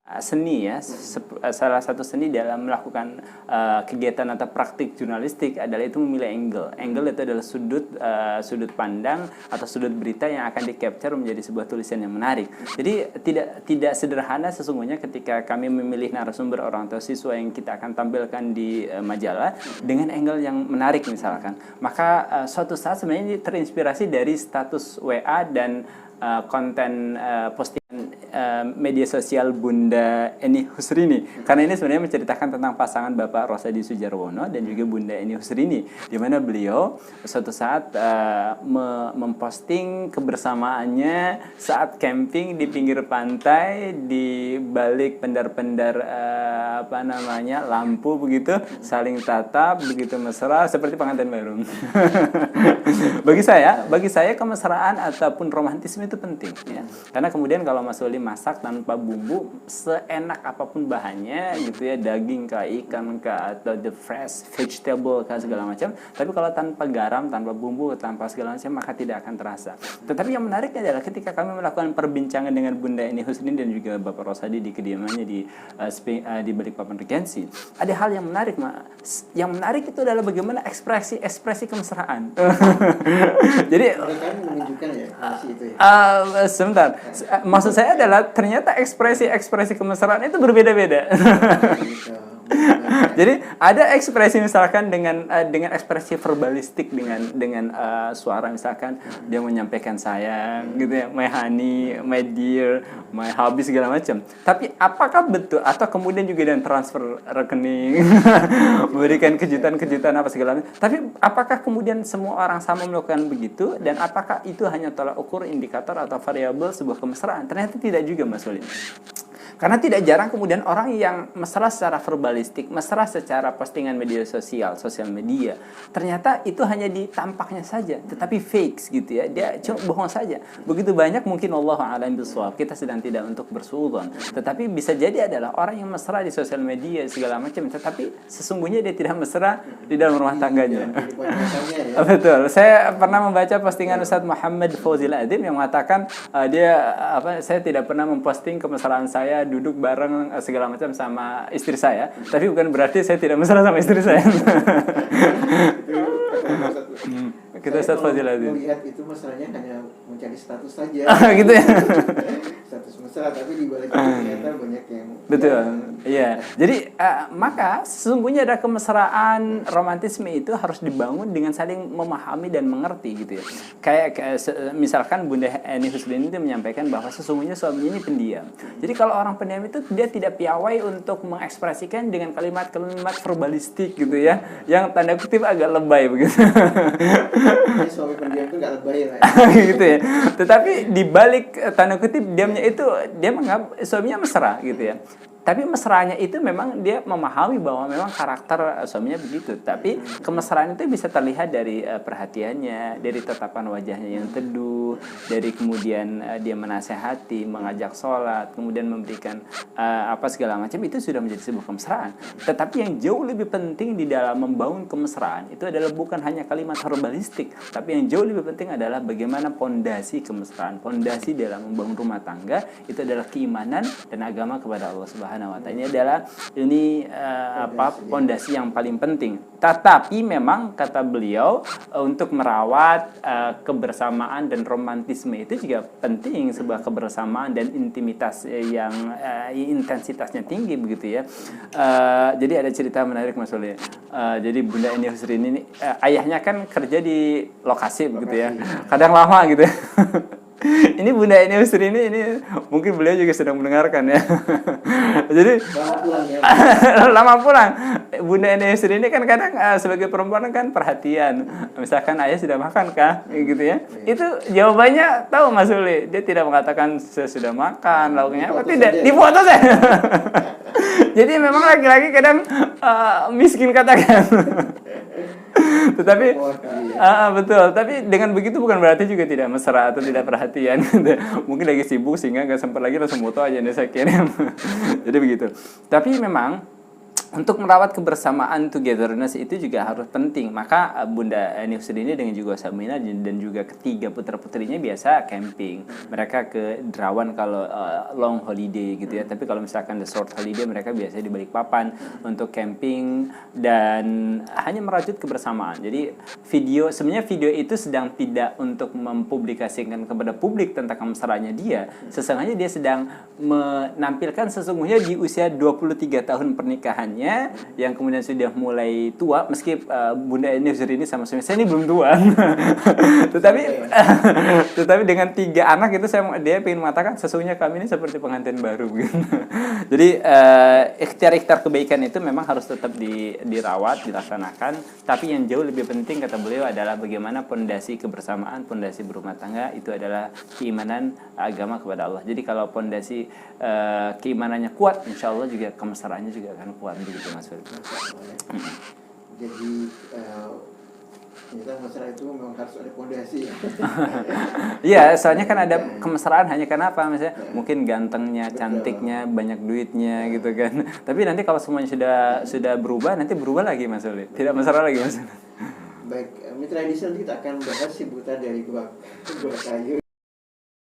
seni ya, salah satu seni dalam melakukan kegiatan atau praktik jurnalistik adalah itu memilih angle. Angle itu adalah sudut pandang atau sudut berita yang akan di-capture menjadi sebuah tulisan yang menarik. Jadi tidak sederhana sesungguhnya ketika kami memilih narasumber orang atau siswa yang kita akan tampilkan di majalah dengan angle yang menarik misalkan. Maka suatu saat sebenarnya ini terinspirasi dari status WA dan konten postingan media sosial Bunda Eni Husrini, karena ini sebenarnya menceritakan tentang pasangan Bapak Rosadi Sujarwono dan juga Bunda Eni Husrini, di mana beliau suatu saat memposting kebersamaannya saat camping di pinggir pantai di balik pendar-pendar lampu begitu, saling tatap begitu mesra seperti pengantin baru. Bagi saya kemesraan ataupun romantisme itu penting ya. Karena kemudian kalau Mas Wali masak tanpa bumbu, seenak apapun bahannya gitu ya, daging kah, ikan kah, atau the fresh vegetable kah, segala macam, tapi kalau tanpa garam, tanpa bumbu, tanpa segala macam, maka tidak akan terasa. Tetapi yang menariknya adalah ketika kami melakukan perbincangan dengan Bunda Eni Husrini dan juga Bapak Rosadi di kediamannya di Balikpapan Regency, ada hal yang menarik. Yang menarik itu adalah bagaimana ekspresi kemesraan. Jadi menunjukkan ya itu ya. Sebentar, maksud saya adalah ternyata ekspresi kemesraan itu berbeda-beda. Jadi ada ekspresi misalkan dengan ekspresi verbalistik dengan suara, misalkan dia menyampaikan sayang gitu ya, my honey, my dear, my hubby, segala macam. Tapi apakah betul atau kemudian juga dengan transfer rekening memberikan kejutan-kejutan apa segala macam. Tapi apakah kemudian semua orang sama melakukan begitu, dan apakah itu hanya tolak ukur, indikator atau variabel sebuah kemesraan? Ternyata tidak juga, Mas Wali. Karena tidak jarang kemudian orang yang mesra secara verbalistik, mesra secara postingan media sosial media, ternyata itu hanya di tampaknya saja, tetapi fake gitu ya, dia cuma bohong saja. Begitu banyak mungkin Allah a'lam bishawab, kita sedang tidak untuk bersuudzon, tetapi bisa jadi adalah orang yang mesra di sosial media segala macam, tetapi sesungguhnya dia tidak mesra di dalam rumah tangganya. Betul. Saya pernah membaca postingan Ustadz Muhammad Fauzil Adim yang mengatakan saya tidak pernah memposting kemesraan saya duduk bareng segala macam sama istri saya, tapi bukan berarti saya tidak mesra sama istri saya. Kita Ustaz Fazil Aziz melihat itu mesranya hanya mencari status saja. Gitu ya. Status mesra, tapi di balik itu ternyata banyak yang betul. Iya. Jadi maka sesungguhnya ada kemesraan, romantisme itu harus dibangun dengan saling memahami dan mengerti gitu ya. Kayak misalkan Bunda Eni Husrini itu menyampaikan bahwa sesungguhnya suaminya ini pendiam. Jadi kalau orang pendiam itu dia tidak piawai untuk mengekspresikan dengan kalimat-kalimat verbalistik gitu ya, yang tanda kutip agak lebay begitu. Suami pendiam itu gak lebay lah ya. Gitu ya. Tetapi di balik tanda kutip diamnya itu dia menganggap suaminya mesra gitu ya. Tapi mesranya itu memang dia memahami bahwa memang karakter suaminya begitu. Tapi kemesraan itu bisa terlihat dari perhatiannya, dari tatapan wajahnya yang teduh, dari kemudian dia menasehati, mengajak sholat, kemudian memberikan segala macam, itu sudah menjadi sebuah kemesraan. Tetapi yang jauh lebih penting di dalam membangun kemesraan itu adalah bukan hanya kalimat verbalistik, tapi yang jauh lebih penting adalah bagaimana pondasi kemesraan, pondasi dalam membangun rumah tangga itu adalah keimanan dan agama kepada Allah Subhanahu wa ta'ala. Ini adalah pondasi yang paling penting. Tetapi memang kata beliau untuk merawat kebersamaan dan romantisme itu juga penting, sebuah kebersamaan dan intimitas yang intensitasnya tinggi begitu ya. Jadi ada cerita menarik Mas Oli. Jadi Bunda Eni Husrini ini ayahnya kan kerja di lokasi begitu ya. Kadang lama gitu ya. Ini Bunda Eni Husrini ini mungkin beliau juga sedang mendengarkan ya. Jadi lama pulang. Bunda Eni Husrini kan kadang sebagai perempuan kan perhatian. Misalkan ayah sudah makan kah gitu ya. Itu jawabannya tahu Mas Uli. Dia tidak mengatakan saya sudah makan, lauknya apa tidak. Di foto saya. Jadi memang laki-laki kadang miskin katakan. Tetapi betul, tapi dengan begitu bukan berarti juga tidak mesra atau tidak perhatian. Mungkin lagi sibuk sehingga nggak sempat lagi langsung foto aja nih saya kirim. Jadi begitu. Tapi memang untuk merawat kebersamaan togetherness itu juga harus penting. Maka Bunda Eni Husseini dengan juga Samina dan juga ketiga putra-putrinya biasa camping. Mereka ke Derawan kalau long holiday gitu ya. Tapi kalau misalkan the short holiday mereka biasanya di Balikpapan untuk camping dan hanya merajut kebersamaan. Jadi sebenarnya video itu sedang tidak untuk mempublikasikan kepada publik tentang kemesraannya dia. Sesungguhnya dia sedang menampilkan sesungguhnya di usia 23 tahun pernikahannya yang kemudian sudah mulai tua, meski Bunda Eni Husseini sama suami saya ini belum tua. tetapi dengan 3 anak itu dia ingin mengatakan sesungguhnya kami ini seperti pengantin baru gitu. Jadi ikhtiar-ikhtiar kebaikan itu memang harus tetap dirawat, dilaksanakan, tapi yang jauh lebih penting kata beliau adalah bagaimana pondasi kebersamaan, pondasi berumah tangga itu adalah keimanan agama kepada Allah. Jadi kalau pondasi keimanannya kuat, insya Allah juga kemesraannya juga akan kuat begitu Mas Fir. Jadi ternyata mesra itu memang harus ada pondasi. Iya, soalnya kan ada kemesraan hanya karena apa, misalnya mungkin gantengnya, cantiknya, banyak duitnya gitu kan. Tapi nanti kalau semuanya sudah berubah, nanti berubah lagi Mas Uli. Tidak mesra lagi Mas. Baik, mitra edisi nanti kita akan bahas si buta dari gua kayu.